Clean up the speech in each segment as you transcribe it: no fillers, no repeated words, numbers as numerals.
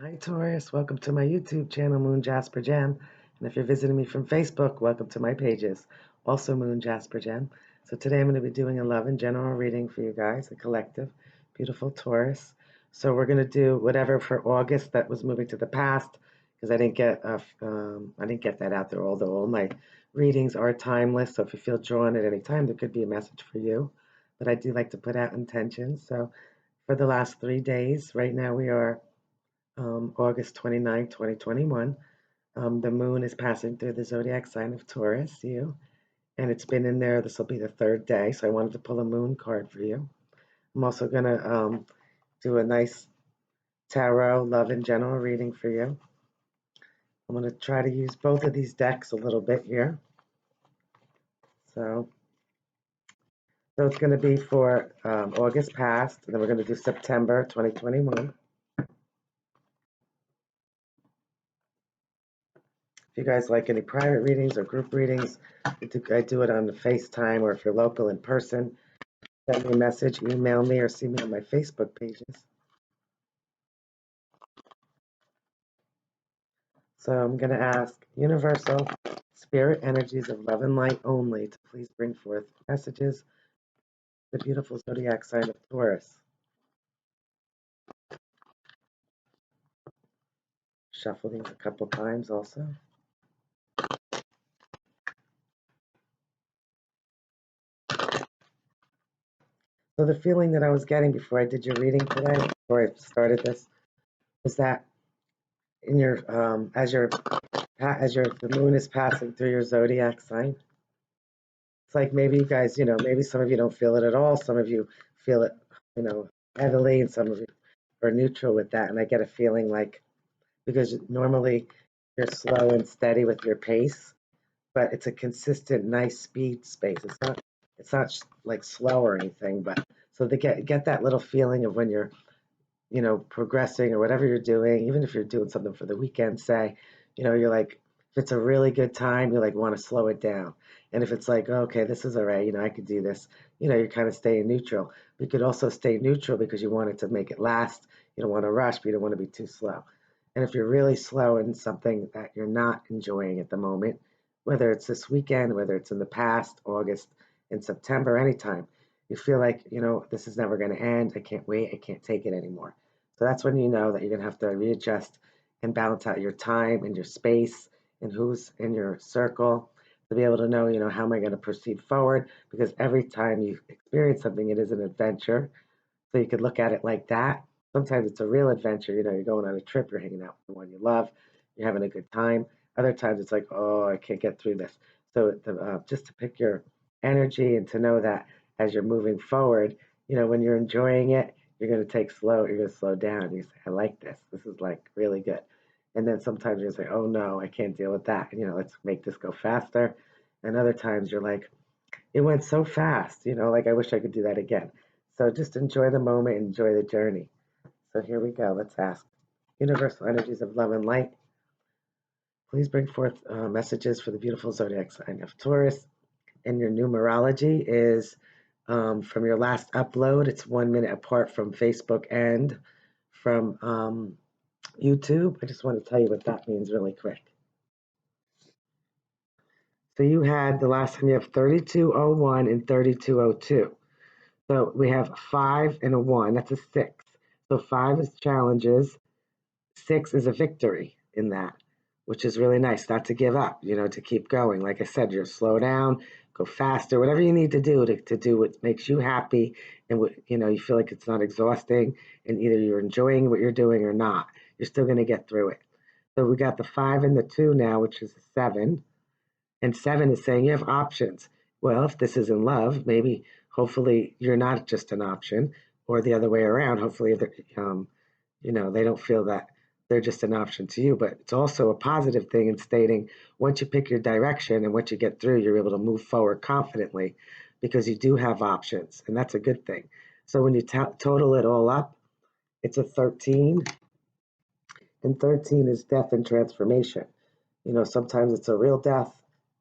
Hi Taurus, welcome to my YouTube channel, Moon Jasper Jen. And if you're visiting me from Facebook, welcome to my pages, also Moon Jasper Jen. So today I'm going to be doing a love and general reading for you guys, a collective, beautiful Taurus. So we're going to do whatever for August that was moving to the past, because I didn't get that out there. Although all my readings are timeless, so if you feel drawn at any time, there could be a message for you. But I do like to put out intentions. So for the last 3 days, right now we are August 29th, 2021. The moon is passing through the zodiac sign of Taurus, you, and it's been in there. This will be the third day, so I wanted to pull a moon card for you. I'm also going to do a nice tarot, love, and general reading for you. I'm going to try to use both of these decks a little bit here. So, so it's going to be for August past, and then we're going to do September 2021. If you guys like any private readings or group readings, I do it on the FaceTime, or if you're local in person, send me a message, email me, or see me on my Facebook pages. So I'm going to ask universal spirit energies of love and light only to please bring forth messages, the beautiful zodiac sign of Taurus. Shuffle these a couple times also. So the feeling that I was getting before I did your reading today, before I started this, was that in your the moon is passing through your zodiac sign, it's like maybe you guys, maybe some of you don't feel it at all. Some of you feel it, heavily, and some of you are neutral with that. And I get a feeling like, because normally you're slow and steady with your pace, but it's a consistent, nice speed space. It's not like slow or anything, but so they get that little feeling of when you're, progressing or whatever you're doing, even if you're doing something for the weekend, say, you're like, if it's a really good time, you like want to slow it down. And if it's like, okay, this is all right, I could do this, you're kind of staying neutral. But you could also stay neutral because you want it to make it last. You don't want to rush, but you don't want to be too slow. And if you're really slow in something that you're not enjoying at the moment, whether it's this weekend, whether it's in the past, August, in September, anytime, you feel like, this is never going to end. I can't wait. I can't take it anymore. So that's when you know that you're going to have to readjust and balance out your time and your space and who's in your circle to be able to know, how am I going to proceed forward? Because every time you experience something, it is an adventure. So you could look at it like that. Sometimes it's a real adventure. You're going on a trip, you're hanging out with the one you love, you're having a good time. Other times it's like, oh, I can't get through this. So just to pick your energy and to know that as you're moving forward, when you're enjoying it, you're going to you're going to slow down. You say, I like this. This is like really good. And then sometimes you're say, oh no, I can't deal with that. Let's make this go faster. And other times you're like, it went so fast, like I wish I could do that again. So just enjoy the moment, enjoy the journey. So here we go. Let's ask universal energies of love and light. Please bring forth messages for the beautiful zodiac sign of Taurus. And your numerology is from your last upload. It's 1 minute apart from Facebook and from YouTube. I just want to tell you what that means really quick. So you had the last time you have 3201 and 3202. So we have 5 and a 1. That's a 6. So 5 is challenges. 6 is a victory in that, which is really nice. Not to give up, to keep going. Like I said, you're slow down, go faster, whatever you need to do to do what makes you happy and what, you feel like it's not exhausting and either you're enjoying what you're doing or not. You're still going to get through it. So we got the 5 and the 2 now, which is a 7. And 7 is saying you have options. Well, if this is in love, maybe hopefully you're not just an option, or the other way around. Hopefully, they don't feel that they're just an option to you. But it's also a positive thing in stating once you pick your direction and once you get through, you're able to move forward confidently because you do have options, and that's a good thing. So when you total it all up, it's a 13, and 13 is death and transformation. Sometimes it's a real death,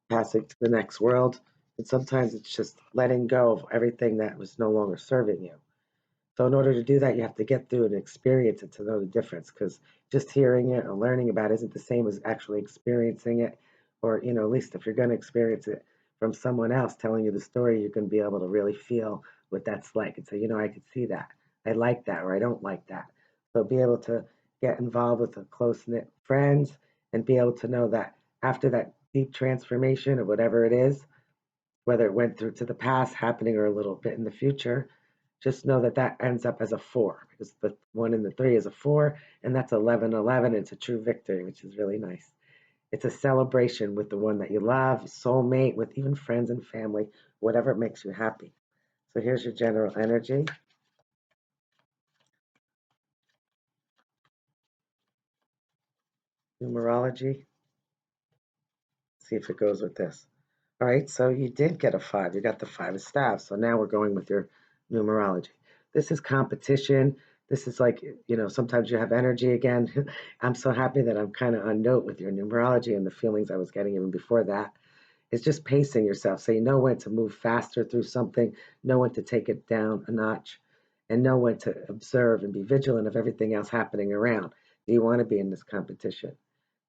passing to the next world, and sometimes it's just letting go of everything that was no longer serving you. So in order to do that, you have to get through and experience it to know the difference, because just hearing it or learning about it isn't the same as actually experiencing it. Or, at least if you're going to experience it from someone else telling you the story, you're going to be able to really feel what that's like and say, I could see that. I like that, or I don't like that. So be able to get involved with a close knit friends and be able to know that after that deep transformation or whatever it is, whether it went through to the past, happening, or a little bit in the future, just know that that ends up as a 4, because the 1 and the 3 is a 4, and that's 1111. It's a true victory, which is really nice. It's a celebration with the one that you love, soulmate, with even friends and family, whatever makes you happy. So here's your general energy. Numerology. See if it goes with this. All right, so you did get a 5. You got the 5 of staves. So now we're going with your numerology. This is competition. This is like, sometimes you have energy again. I'm so happy that I'm kind of on note with your numerology and the feelings I was getting even before that. It's just pacing yourself. So you know when to move faster through something, know when to take it down a notch, and know when to observe and be vigilant of everything else happening around. Do you want to be in this competition?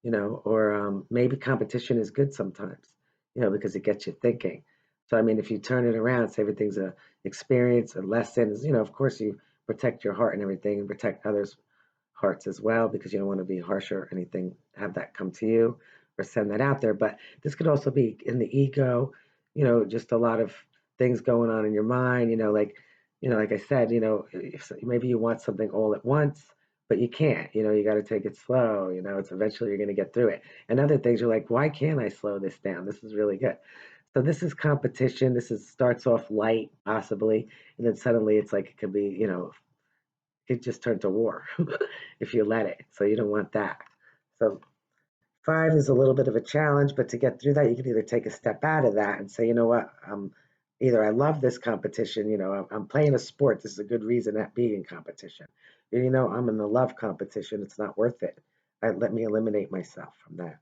Or maybe competition is good sometimes, because it gets you thinking. So, I mean, if you turn it around, say everything's a experience, a lesson, of course you protect your heart and everything and protect others' hearts as well, because you don't want to be harsh or anything, have that come to you or send that out there. But this could also be in the ego, just a lot of things going on in your mind, like I said, if maybe you want something all at once, but you can't, you got to take it slow, it's eventually you're going to get through it. And other things you're like, why can't I slow this down? This is really good. So this is competition. This is starts off light, possibly, and then suddenly it's like it could be, it just turned to war if you let it. So you don't want that. So 5 is a little bit of a challenge, but to get through that, you can either take a step out of that and say, you know what, either I love this competition, I'm playing a sport. This is a good reason to be in competition. I'm in the love competition. It's not worth it. Let me eliminate myself from that.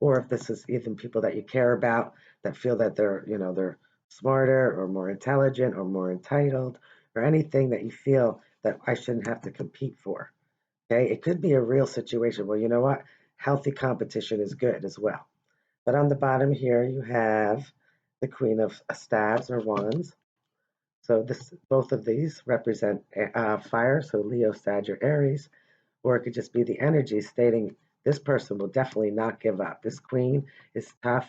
Or if this is even people that you care about that feel that they're smarter or more intelligent or more entitled, or anything that you feel that I shouldn't have to compete for. Okay, it could be a real situation. Well, you know what? Healthy competition is good as well. But on the bottom here, you have the Queen of Staves or Wands. So both of these represent fire. So Leo, Sag, or Aries. Or it could just be the energy stating this person will definitely not give up. This queen is tough.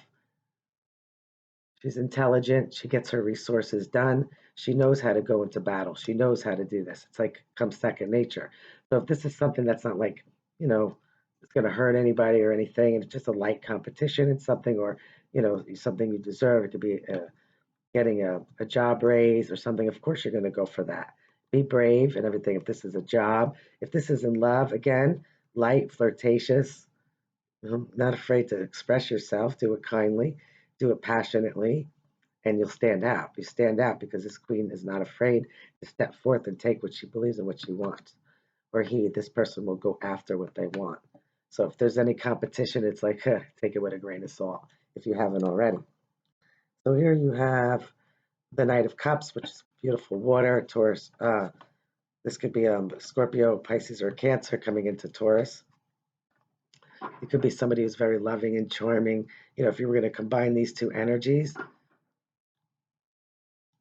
She's intelligent. She gets her resources done. She knows how to go into battle. She knows how to do this. It's like comes second nature. So if this is something that's not like, it's going to hurt anybody or anything, and it's just a light competition and something, or, something you deserve, it could be getting a job raise or something, of course you're going to go for that. Be brave and everything. If this is a job, if this is in love, again, light, flirtatious, not afraid to express yourself, do it kindly, do it passionately, and you'll stand out. You stand out because this queen is not afraid to step forth and take what she believes and what she wants. Or this person will go after what they want. So if there's any competition, it's like, take it with a grain of salt if you haven't already. So here you have the Knight of Cups, which is beautiful water. Taurus. This could be Scorpio, Pisces, or Cancer coming into Taurus. It could be somebody who's very loving and charming. If you were going to combine these two energies,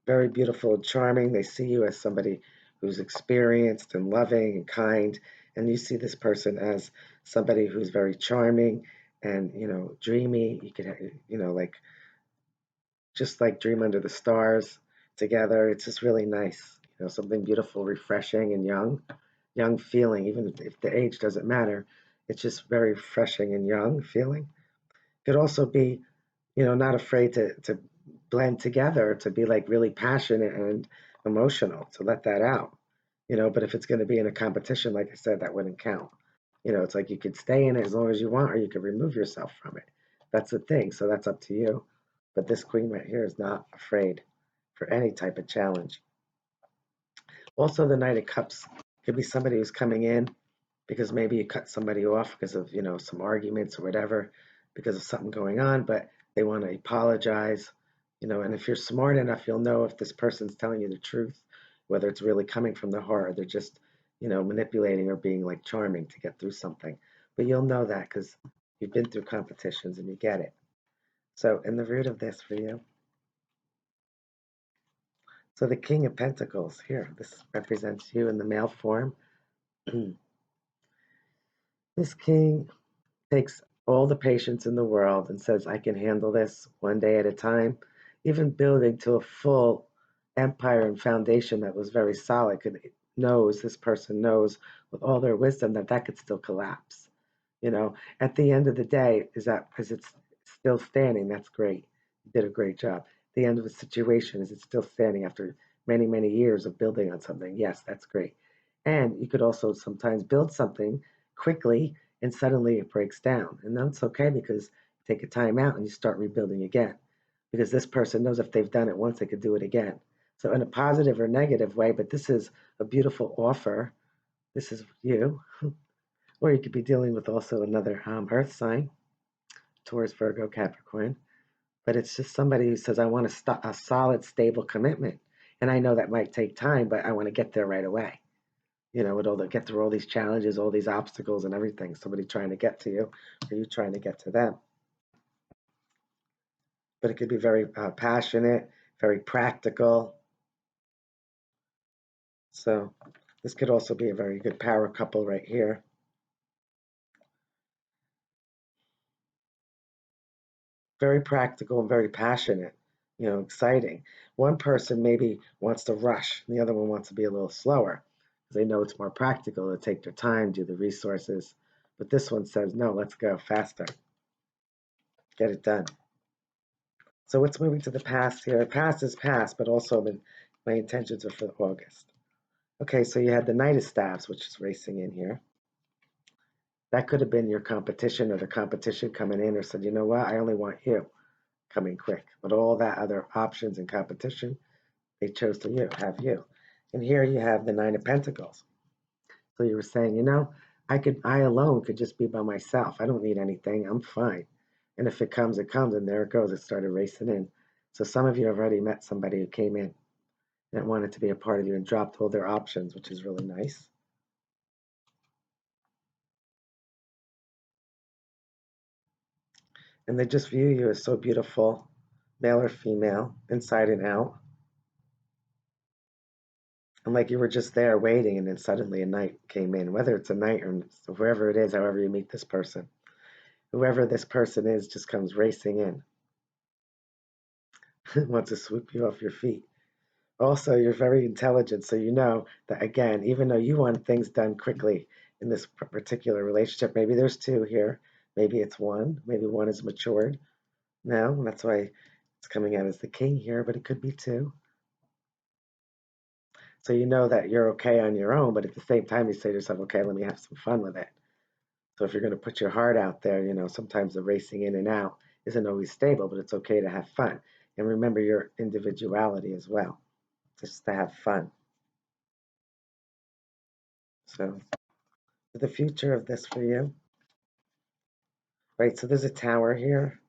very beautiful and charming. They see you as somebody who's experienced and loving and kind, and you see this person as somebody who's very charming and dreamy. You could like just like dream under the stars together. It's just really nice. Something beautiful, refreshing, and young feeling. Even if the age doesn't matter, it's just very refreshing and young feeling. Could also be, not afraid to blend together, to be like really passionate and emotional, to let that out. But if it's going to be in a competition, like I said, that wouldn't count. It's like you could stay in it as long as you want, or you could remove yourself from it. That's the thing. So that's up to you. But this queen right here is not afraid for any type of challenge. Also, the Knight of Cups could be somebody who's coming in because maybe you cut somebody off because of, some arguments or whatever, because of something going on, but they want to apologize, and if you're smart enough, you'll know if this person's telling you the truth, whether it's really coming from the heart or they're just, manipulating or being like charming to get through something. But you'll know that because you've been through competitions and you get it. So, in the root of this for you, so the King of Pentacles here, this represents you in the male form. This king takes all the patience in the world and says, I can handle this one day at a time, even building to a full empire and foundation that was very solid. This person knows with all their wisdom that that could still collapse. At the end of the day, is it's still standing? That's great. You did a great job. The end of the situation, is it still standing after many, many years of building on something? Yes, that's great. And you could also sometimes build something quickly and suddenly it breaks down. And that's okay because you take a time out and you start rebuilding again. Because this person knows if they've done it once, they could do it again. So in a positive or negative way, but this is a beautiful offer. This is you. Or you could be dealing with also another earth sign, Taurus, Virgo, Capricorn. But it's just somebody who says, I want a solid, stable commitment. And I know that might take time, but I want to get there right away. With get through all these challenges, all these obstacles and everything. Somebody trying to get to you, or you trying to get to them. But it could be very passionate, very practical. So this could also be a very good power couple right here. Very practical and very passionate, exciting. One person maybe wants to rush, and the other one wants to be a little slower because they know it's more practical to take their time, do the resources. But this one says, no, let's go faster, get it done. So what's moving to the past here? Past is past, but also my intentions are for August. Okay, so you had the Knight of Staves, which is racing in here. That could have been your competition or the competition coming in or said, you know what, I only want you coming quick. But all that other options and competition, they chose to have you. And here you have the Nine of Pentacles. So you were saying, I alone could just be by myself. I don't need anything. I'm fine. And if it comes, it comes. And there it goes. It started racing in. So some of you have already met somebody who came in that wanted to be a part of you and dropped all their options, which is really nice. And they just view you as so beautiful, male or female, inside and out. And like you were just there waiting, and then suddenly a night came in, whether it's a night or wherever it is, however you meet this person. Whoever this person is just comes racing in, wants to swoop you off your feet. Also, you're very intelligent, so you know that, again, even though you want things done quickly in this particular relationship, maybe there's two here, maybe it's one, maybe one is matured. No, that's why it's coming out as the king here, but it could be two. So you know that you're okay on your own, but at the same time, you say to yourself, okay, let me have some fun with it. So if you're going to put your heart out there, sometimes the racing in and out isn't always stable, but it's okay to have fun. And remember your individuality as well, just to have fun. So the future of this for you, right? So there's a tower here.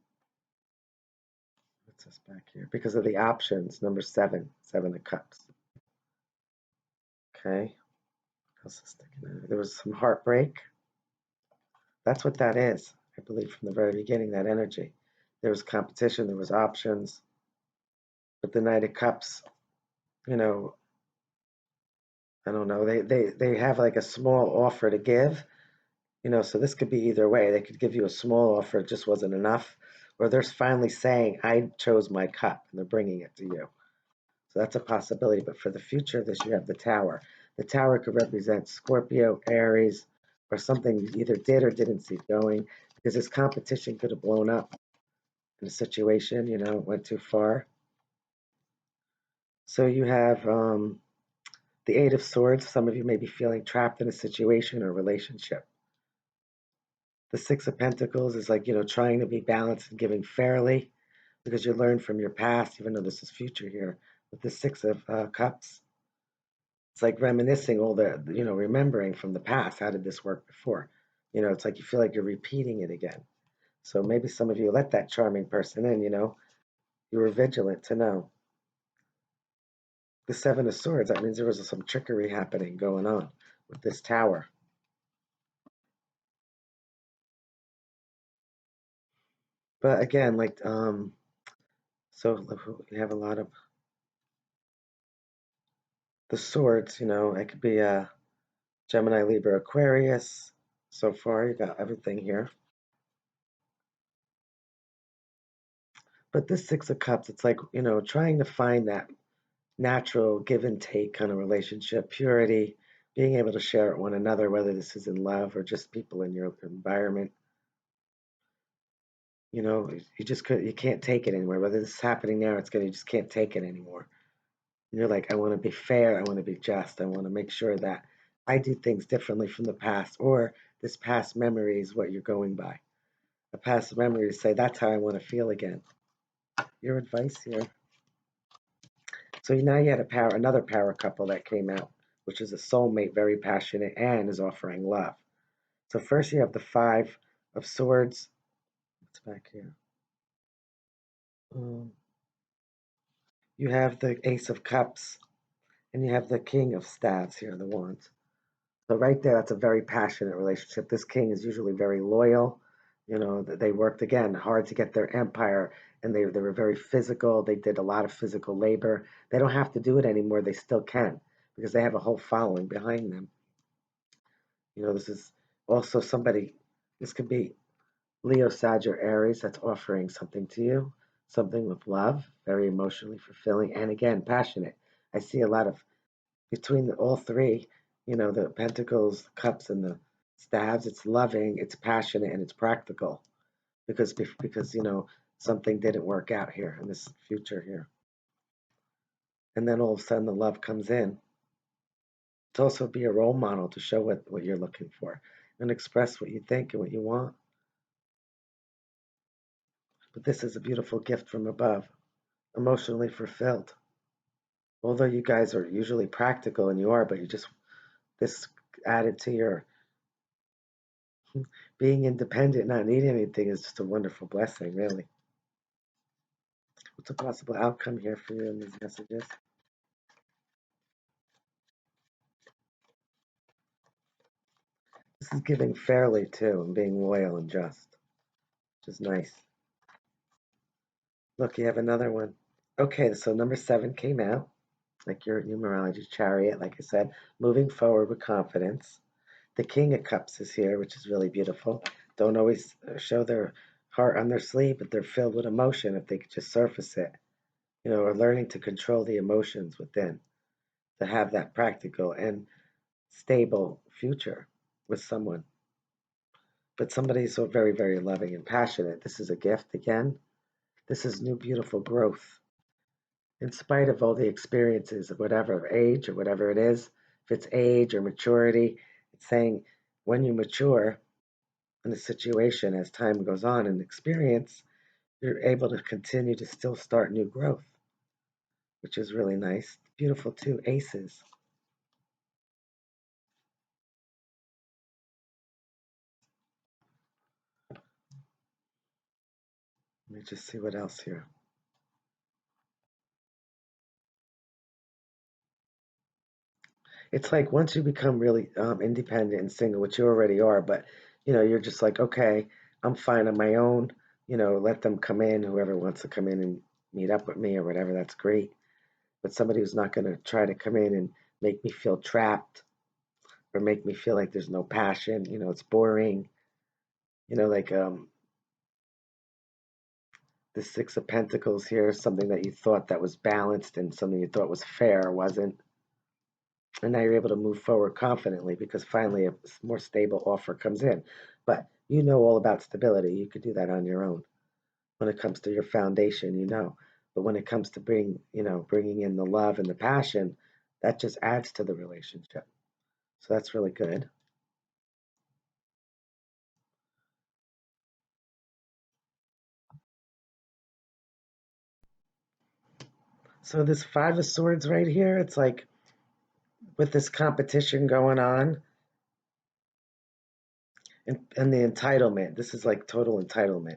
What's this back here? Because of the options, number 7, 7 of cups. Okay. How's this sticking out? There was some heartbreak. That's what that is. I believe from the very beginning, that energy. There was competition, there was options. But the Knight of Cups, you know, I don't know. They have like a small offer to give, so this could be either way. They could give you a small offer, it just wasn't enough, or they're finally saying, I chose my cup, and they're bringing it to you. So that's a possibility. But for the future of this, you have the Tower. The Tower could represent Scorpio, Aries, or something you either did or didn't see going, because this competition could have blown up in a situation, it went too far. So you have the Eight of Swords. Some of you may be feeling trapped in a situation or relationship. The Six of Pentacles is like, trying to be balanced and giving fairly because you learn from your past, even though this is future here. With the Six of Cups, it's like reminiscing all the, remembering from the past. How did this work before? It's like you feel like you're repeating it again. So maybe some of you let that charming person in, you were vigilant to know. the Seven of Swords, that means there was some trickery happening going on with this tower. But again, like, so you have a lot of the swords, it could be Gemini, Libra, Aquarius. So far, you got everything here. But this Six of Cups, it's like, trying to find that natural give and take kind of relationship, purity, being able to share it with one another, whether this is in love or just people in your environment. You can't take it anymore. Whether this is happening now, you just can't take it anymore. And you're like, I want to be fair, I want to be just, I want to make sure that I do things differently from the past, or this past memory is what you're going by. A past memory to say that's how I want to feel again. Your advice here. So now you had another power couple that came out, which is a soulmate, very passionate, and is offering love. So first you have the Five of Swords. What's back here? Um, you have the Ace of Cups, and you have the King of Staves here, the Wands. So right there, that's a very passionate relationship. This king is usually very loyal. They worked again hard to get their empire, and they were very physical. They did a lot of physical labor. They don't have to do it anymore. They still can because they have a whole following behind them. This is also somebody. This could be Leo, Sag, or Aries that's offering something to you, something with love, very emotionally fulfilling, and again passionate. I see a lot of between all three, the pentacles, cups, and the staves. It's loving, it's passionate, and it's practical because something didn't work out here in this future here, and then all of a sudden the love comes in. To also be a role model to show what you're looking for and express what you think and what you want. But this is a beautiful gift from above, emotionally fulfilled. Although you guys are usually practical and you are, but you just this added to your being independent, not needing anything is just a wonderful blessing, really. What's a possible outcome here for you in these messages? This is giving fairly too and being loyal and just, which is nice. Look, you have another one. Okay, so number 7 came out, like your numerology chariot, like I said, moving forward with confidence. The King of Cups is here, which is really beautiful. Don't always show their heart on their sleeve, but they're filled with emotion if they could just surface it. Or learning to control the emotions within, to have that practical and stable future with someone. But somebody so very, very loving and passionate. This is a gift again. This is new, beautiful growth. In spite of all the experiences of whatever age or whatever it is, if it's age or maturity, it's saying when you mature in a situation as time goes on and experience, you're able to continue to still start new growth, which is really nice. Beautiful too, aces. Let me just see what else here. It's like once you become really independent and single, which you already are, but you're just like, okay, I'm fine on my own. Let them come in, whoever wants to come in and meet up with me or whatever, that's great. But somebody who's not going to try to come in and make me feel trapped or make me feel like there's no passion, it's boring. Like the Six of Pentacles here, something that you thought that was balanced and something you thought was fair wasn't. And now you're able to move forward confidently because finally a more stable offer comes in. But you know all about stability. You could do that on your own. When it comes to your foundation, But when it comes to bringing in the love and the passion, that just adds to the relationship. So that's really good. So this Five of Swords right here, it's like with this competition going on and the entitlement. This is like total entitlement.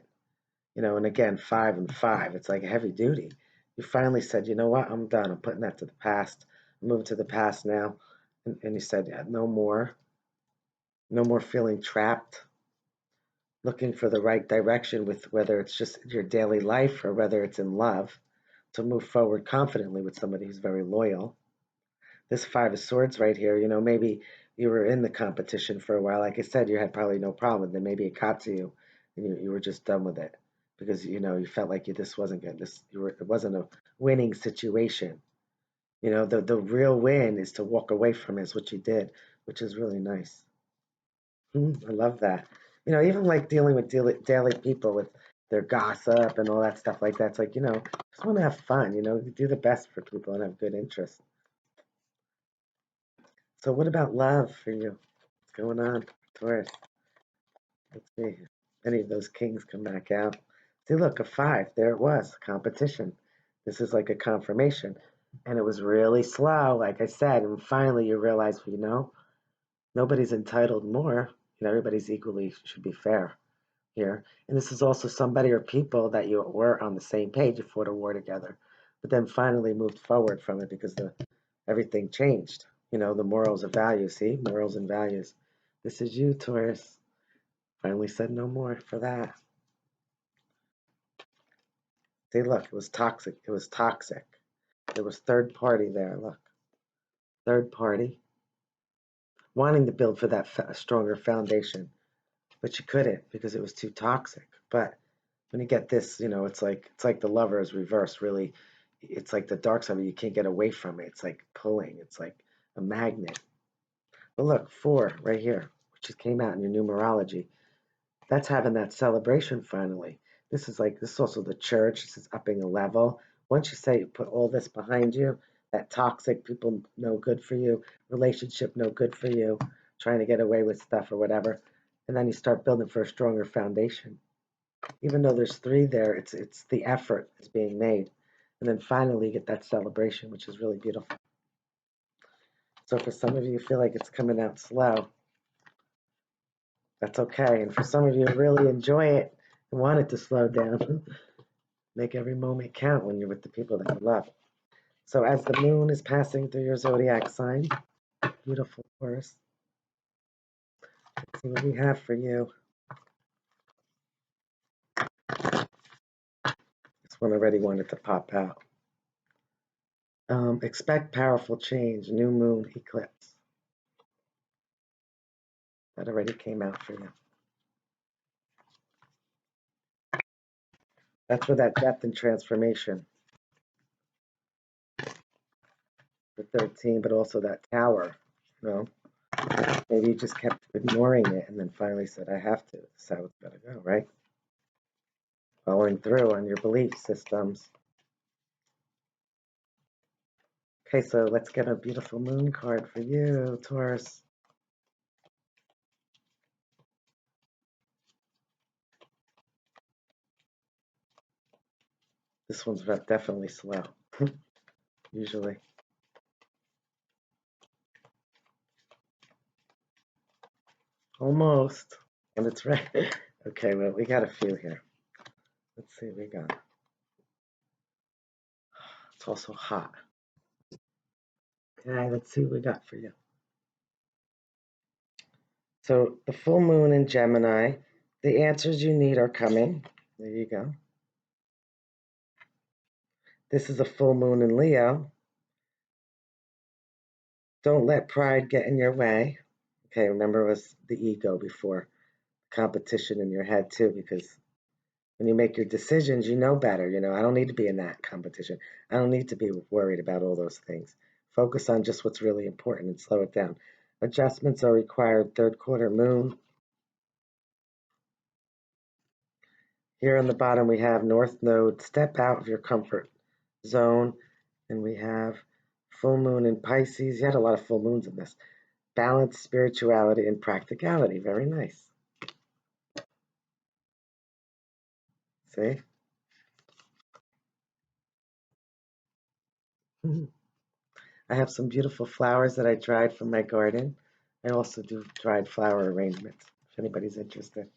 And again, 5 and 5, it's like heavy duty. You finally said, you know what, I'm done. I'm putting that to the past. Move to the past now. And you said, yeah, no more. No more feeling trapped, looking for the right direction with whether it's just your daily life or whether it's in love, to move forward confidently with somebody who's very loyal. This Five of Swords right here, maybe you were in the competition for a while. Like I said, you had probably no problem. Then maybe it got to you, and you were just done with it because you felt like this wasn't good. It wasn't a winning situation. The real win is to walk away from it, is what you did, which is really nice. I love that. Even like dealing with daily people with their gossip and all that stuff like that. It's like, just want to have fun, do the best for people and have good interest. So what about love for you? What's going on, Taurus? Let's see. Any of those kings come back out. See, look, a five. There it was, competition. This is like a confirmation. And it was really slow, like I said. And finally you realize, nobody's entitled more. Everybody's equally should be fair here. And this is also somebody or people that you were on the same page. You fought a war together, but then finally moved forward from it because everything changed. The morals and values. See, morals and values. This is you, Taurus. Finally said no more for that. See, look, it was toxic. It was toxic. There was third party there. Look, third party wanting to build for that stronger foundation, but you couldn't because it was too toxic. But when you get this, it's like the lover is reversed. Really, it's like the dark side. You can't get away from it. It's like pulling. It's like a magnet. But look, four right here, which just came out in your numerology. That's having that celebration finally. This is also the church. This is upping a level. Once you say you put all this behind you, that toxic people no good for you, relationship no good for you, trying to get away with stuff or whatever, and then you start building for a stronger foundation. Even though there's three there, it's the effort that's being made. And then finally you get that celebration, which is really beautiful. So for some of you feel like it's coming out slow, that's okay. And for some of you really enjoy it and want it to slow down, make every moment count when you're with the people that you love. So as the moon is passing through your zodiac sign, beautiful Taurus, let's see what we have for you. This one already wanted to pop out. Expect powerful change, new moon eclipse. That already came out for you. That's for that depth and transformation. The 13, but also that tower, you know. Maybe you just kept ignoring it and then finally said, I have to. This is how it's got to go, right? Following through on your belief systems. Okay, so let's get a beautiful moon card for you, Taurus. This one's definitely slow, usually. Almost. And it's right. Okay, well, we got a few here. Let's see what we got. It's also hot. Okay, let's see what we got for you. So the full moon in Gemini, the answers you need are coming. There you go. This is a full moon in Leo. Don't let pride get in your way. Okay, remember it was the ego before. Competition in your head too, because when you make your decisions, you know better. I don't need to be in that competition. I don't need to be worried about all those things. Focus on just what's really important and slow it down. Adjustments are required. Third quarter moon. Here on the bottom, we have North Node. Step out of your comfort zone. And we have full moon in Pisces. You had a lot of full moons in this. Balance, spirituality, and practicality. Very nice. See? I have some beautiful flowers that I dried from my garden. I also do dried flower arrangements, if anybody's interested.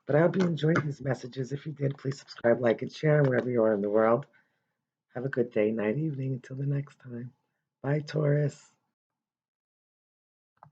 But I hope you enjoyed these messages. If you did, please subscribe, like, and share wherever you are in the world. Have a good day, night, evening. Until the next time. Bye, Taurus.